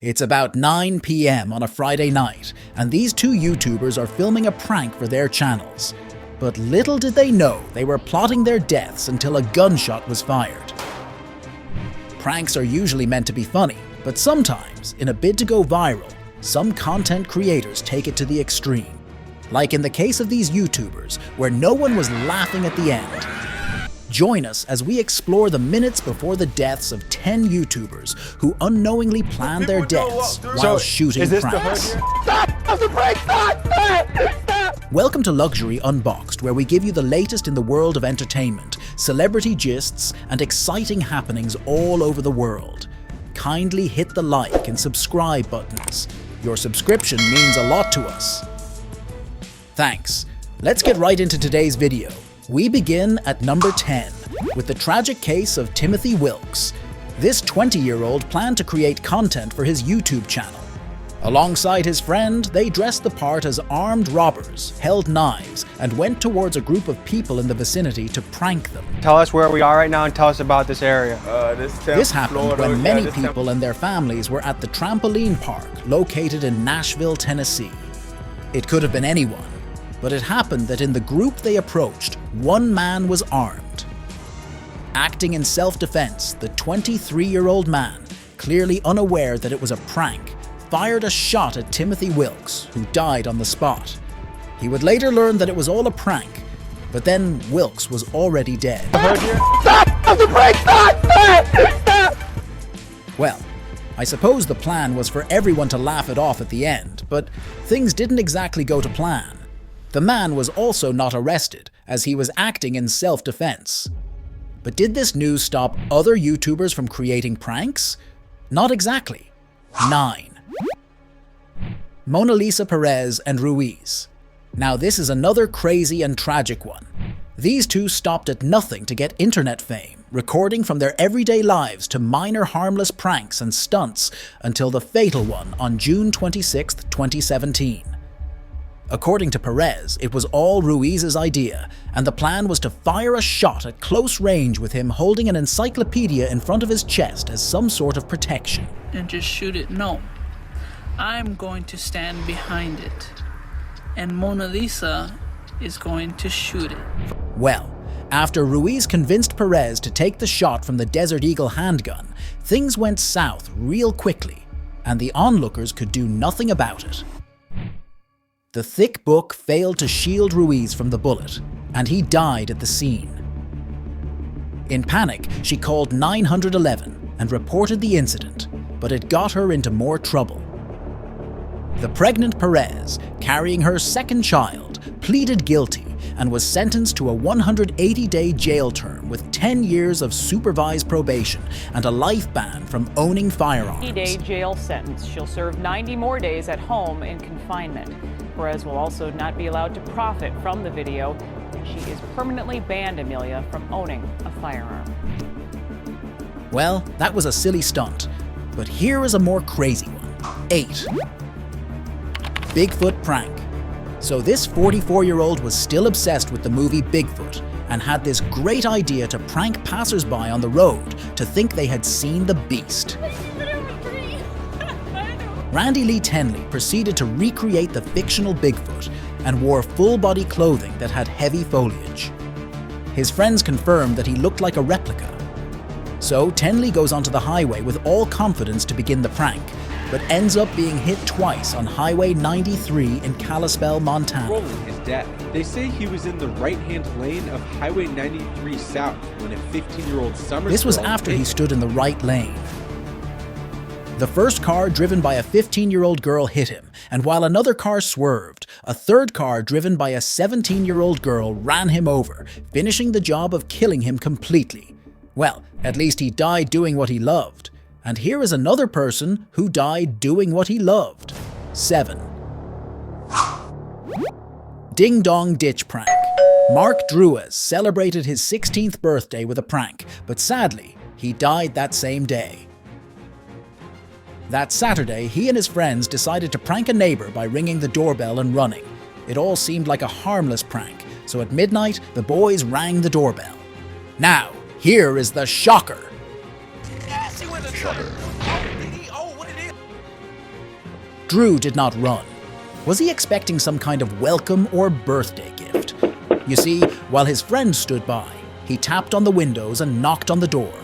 It's about 9 p.m. on a Friday night, and these two YouTubers are filming a prank for their channels. But little did they know they were plotting their deaths until a gunshot was fired. Pranks are usually meant to be funny, but sometimes, in a bid to go viral, some content creators take it to the extreme. Like in the case of these YouTubers, where no one was laughing at the end. Join us as we explore the minutes before the deaths of 10 YouTubers who unknowingly planned their deaths while shooting pranks. Welcome to Luxury Unboxed, where we give you the latest in the world of entertainment, celebrity gists, and exciting happenings all over the world. Kindly hit the like and subscribe buttons. Your subscription means a lot to us. Thanks. Let's get right into today's video. We begin at number 10, with the tragic case of Timothy Wilkes. This 20-year-old planned to create content for his YouTube channel. Alongside his friend, they dressed the part as armed robbers, held knives, and went towards a group of people in the vicinity to prank them. Tell us where we are right now and tell us about this area. This happened when many people and their families were at the trampoline park located in Nashville, Tennessee. It could have been anyone, but it happened that in the group they approached, one man was armed. Acting in self-defense, the 23-year-old man, clearly unaware that it was a prank, fired a shot at Timothy Wilkes, who died on the spot. He would later learn that it was all a prank, but then Wilkes was already dead. Well, I suppose the plan was for everyone to laugh it off at the end, but things didn't exactly go to plan. The man was also not arrested, as he was acting in self-defense. But did this news stop other YouTubers from creating pranks? Not exactly. 9. Mona Lisa Perez and Ruiz. Now this is another crazy and tragic one. These two stopped at nothing to get internet fame, recording from their everyday lives to minor harmless pranks and stunts until the fatal one on June 26, 2017. According to Perez, it was all Ruiz's idea, and the plan was to fire a shot at close range with him holding an encyclopedia in front of his chest as some sort of protection. And just shoot it. No. I'm going to stand behind it. And Mona Lisa is going to shoot it. Well, after Ruiz convinced Perez to take the shot from the Desert Eagle handgun, things went south real quickly, and the onlookers could do nothing about it. The thick book failed to shield Ruiz from the bullet, and he died at the scene. In panic, she called 911 and reported the incident, but it got her into more trouble. The pregnant Perez, carrying her second child, pleaded guilty and was sentenced to a 180-day jail term with 10 years of supervised probation and a life ban from owning firearms. 80-day jail sentence. She'll serve 90 more days at home in confinement. Perez will also not be allowed to profit from the video. She is permanently banned, Amelia, from owning a firearm. Well, that was a silly stunt, but here is a more crazy one. 8. Bigfoot prank. So this 44-year-old was still obsessed with the movie Bigfoot and had this great idea to prank passersby on the road to think they had seen the beast. Randy Lee Tenley proceeded to recreate the fictional Bigfoot and wore full-body clothing that had heavy foliage. His friends confirmed that he looked like a replica. So Tenley goes onto the highway with all confidence to begin the prank, but ends up being hit twice on Highway 93 in Kalispell, Montana. Rolling his death. They say he was in the right-hand lane of Highway 93 South when a 15-year-old summer. This was after he stood in the right lane. The first car driven by a 15-year-old girl hit him, and while another car swerved, a third car driven by a 17-year-old girl ran him over, finishing the job of killing him completely. Well, at least he died doing what he loved. And here is another person who died doing what he loved. 7. Ding Dong Ditch Prank. Mark Druas celebrated his 16th birthday with a prank, but sadly, he died that same day. That Saturday, he and his friends decided to prank a neighbor by ringing the doorbell and running. It all seemed like a harmless prank, so at midnight, the boys rang the doorbell. Now, here is the shocker. Shocker. Drew did not run. Was he expecting some kind of welcome or birthday gift? You see, while his friend stood by, he tapped on the windows and knocked on the door.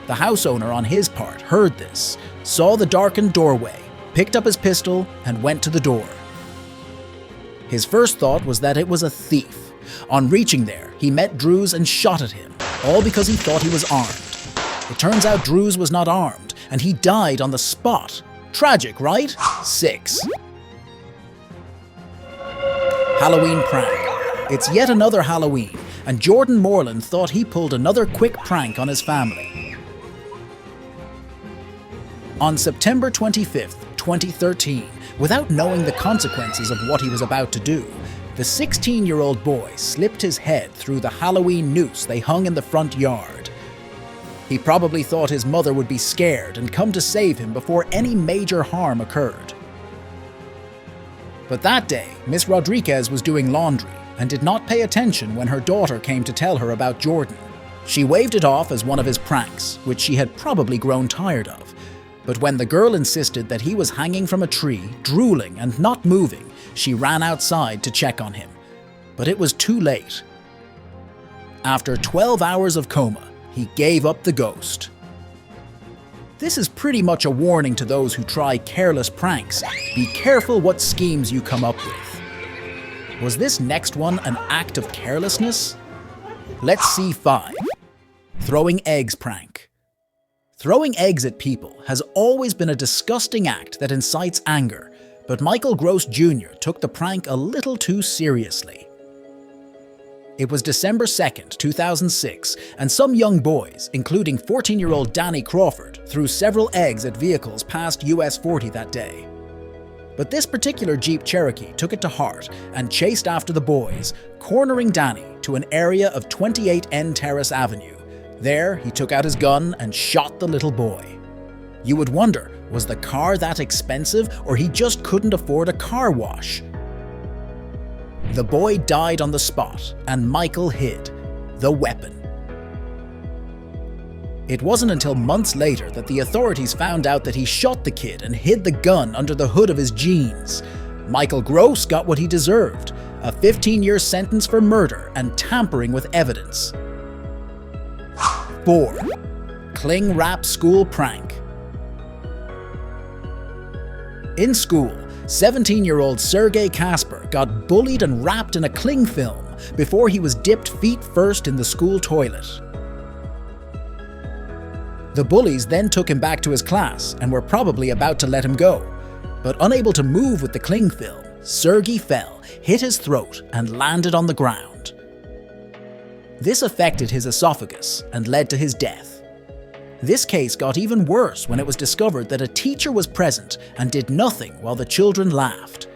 The house owner on his part heard this, saw the darkened doorway, picked up his pistol, and went to the door. His first thought was that it was a thief. On reaching there, he met Drews and shot at him, all because he thought he was armed. It turns out Drews was not armed, and he died on the spot. Tragic, right? 6. Halloween prank. It's yet another Halloween, and Jordan Moreland thought he pulled another quick prank on his family. On September 25th, 2013, without knowing the consequences of what he was about to do, the 16-year-old boy slipped his head through the Halloween noose they hung in the front yard. He probably thought his mother would be scared and come to save him before any major harm occurred. But that day, Miss Rodriguez was doing laundry and did not pay attention when her daughter came to tell her about Jordan. She waved it off as one of his pranks, which she had probably grown tired of. But when the girl insisted that he was hanging from a tree, drooling and not moving, she ran outside to check on him. But it was too late. After 12 hours of coma, he gave up the ghost. This is pretty much a warning to those who try careless pranks. Be careful what schemes you come up with. Was this next one an act of carelessness? Let's see 5. Throwing eggs prank. Throwing eggs at people has always been a disgusting act that incites anger, but Michael Gross Jr. took the prank a little too seriously. It was December 2nd, 2006, and some young boys, including 14-year-old Danny Crawford, threw several eggs at vehicles past US 40 that day. But this particular Jeep Cherokee took it to heart and chased after the boys, cornering Danny to an area of 28N Terrace Avenue. There, he took out his gun and shot the little boy. You would wonder, was the car that expensive, or he just couldn't afford a car wash? The boy died on the spot, and Michael hid the weapon. It wasn't until months later that the authorities found out that he shot the kid and hid the gun under the hood of his jeans. Michael Gross got what he deserved, a 15-year sentence for murder and tampering with evidence. 4. Cling wrap school prank. In school, 17-year-old Sergei Kasper got bullied and wrapped in a cling film before he was dipped feet first in the school toilet. The bullies then took him back to his class and were probably about to let him go. But unable to move with the cling film, Sergei fell, hit his throat, and landed on the ground. This affected his esophagus and led to his death. This case got even worse when it was discovered that a teacher was present and did nothing while the children laughed.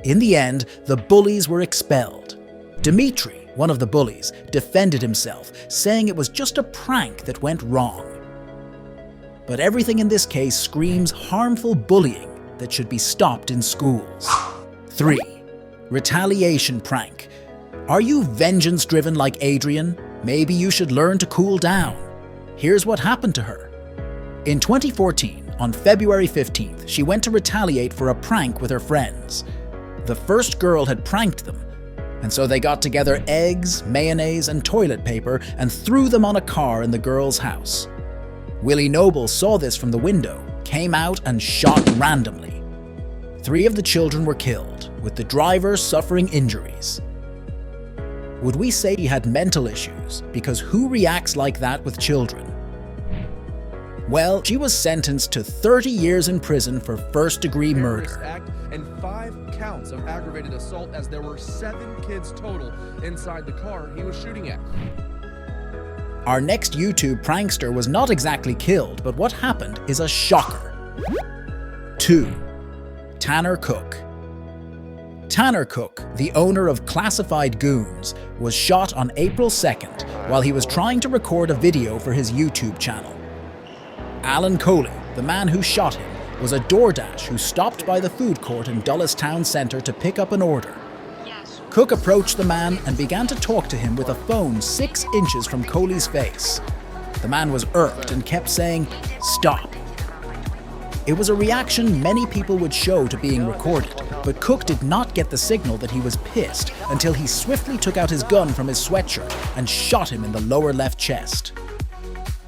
In the end, the bullies were expelled. Dmitry, one of the bullies, defended himself, saying it was just a prank that went wrong. But everything in this case screams harmful bullying that should be stopped in schools. 3. Retaliation prank. Are you vengeance-driven like Adrian? Maybe you should learn to cool down. Here's what happened to her. In 2014, on February 15th, she went to retaliate for a prank with her friends. The first girl had pranked them, and so they got together eggs, mayonnaise, and toilet paper and threw them on a car in the girl's house. Willie Noble saw this from the window, came out, and shot randomly. 3 of the children were killed, with the driver suffering injuries. Would we say he had mental issues? Because who reacts like that with children? Well, she was sentenced to 30 years in prison for first-degree murder. Act and 5 counts of aggravated assault, as there were 7 kids total inside the car he was shooting at. Our next YouTube prankster was not exactly killed, but what happened is a shocker. 2. Tanner Cook. Tanner Cook, the owner of Classified Goons, was shot on April 2nd while he was trying to record a video for his YouTube channel. Alan Coley, the man who shot him, was a DoorDash who stopped by the food court in Dulles Town Centre to pick up an order. Cook approached the man and began to talk to him with a phone 6 inches from Coley's face. The man was irked and kept saying, "Stop." It was a reaction many people would show to being recorded, but Cook did not get the signal that he was pissed until he swiftly took out his gun from his sweatshirt and shot him in the lower left chest.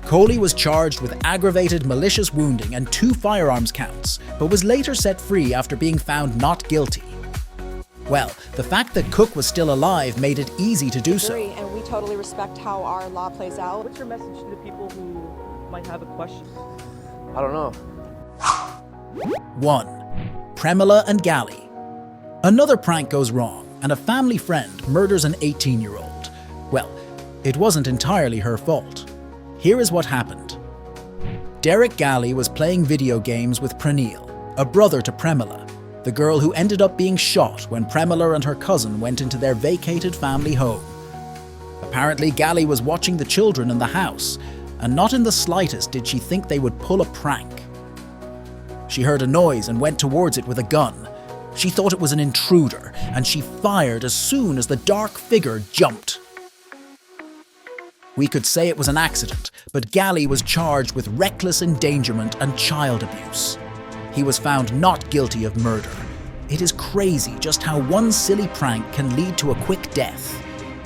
Coley was charged with aggravated malicious wounding and 2 firearms counts, but was later set free after being found not guilty. Well, the fact that Cook was still alive made it easy to do so. And we totally respect how our law plays out. What's your message to the people who might have a question? I don't know. 1. Premila and Gally. Another prank goes wrong, and a family friend murders an 18-year-old. Well, it wasn't entirely her fault. Here is what happened. Derek Gally was playing video games with Praneel, a brother to Premila, the girl who ended up being shot when Premila and her cousin went into their vacated family home. Apparently, Gally was watching the children in the house, and not in the slightest did she think they would pull a prank. She heard a noise and went towards it with a gun. She thought it was an intruder, and she fired as soon as the dark figure jumped. We could say it was an accident, but Gally was charged with reckless endangerment and child abuse. He was found not guilty of murder. It is crazy just how one silly prank can lead to a quick death.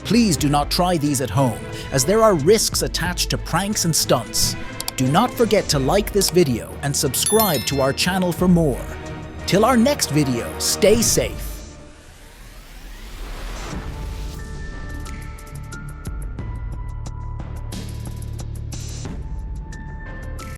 Please do not try these at home, as there are risks attached to pranks and stunts. Do not forget to like this video and subscribe to our channel for more. Till our next video, stay safe.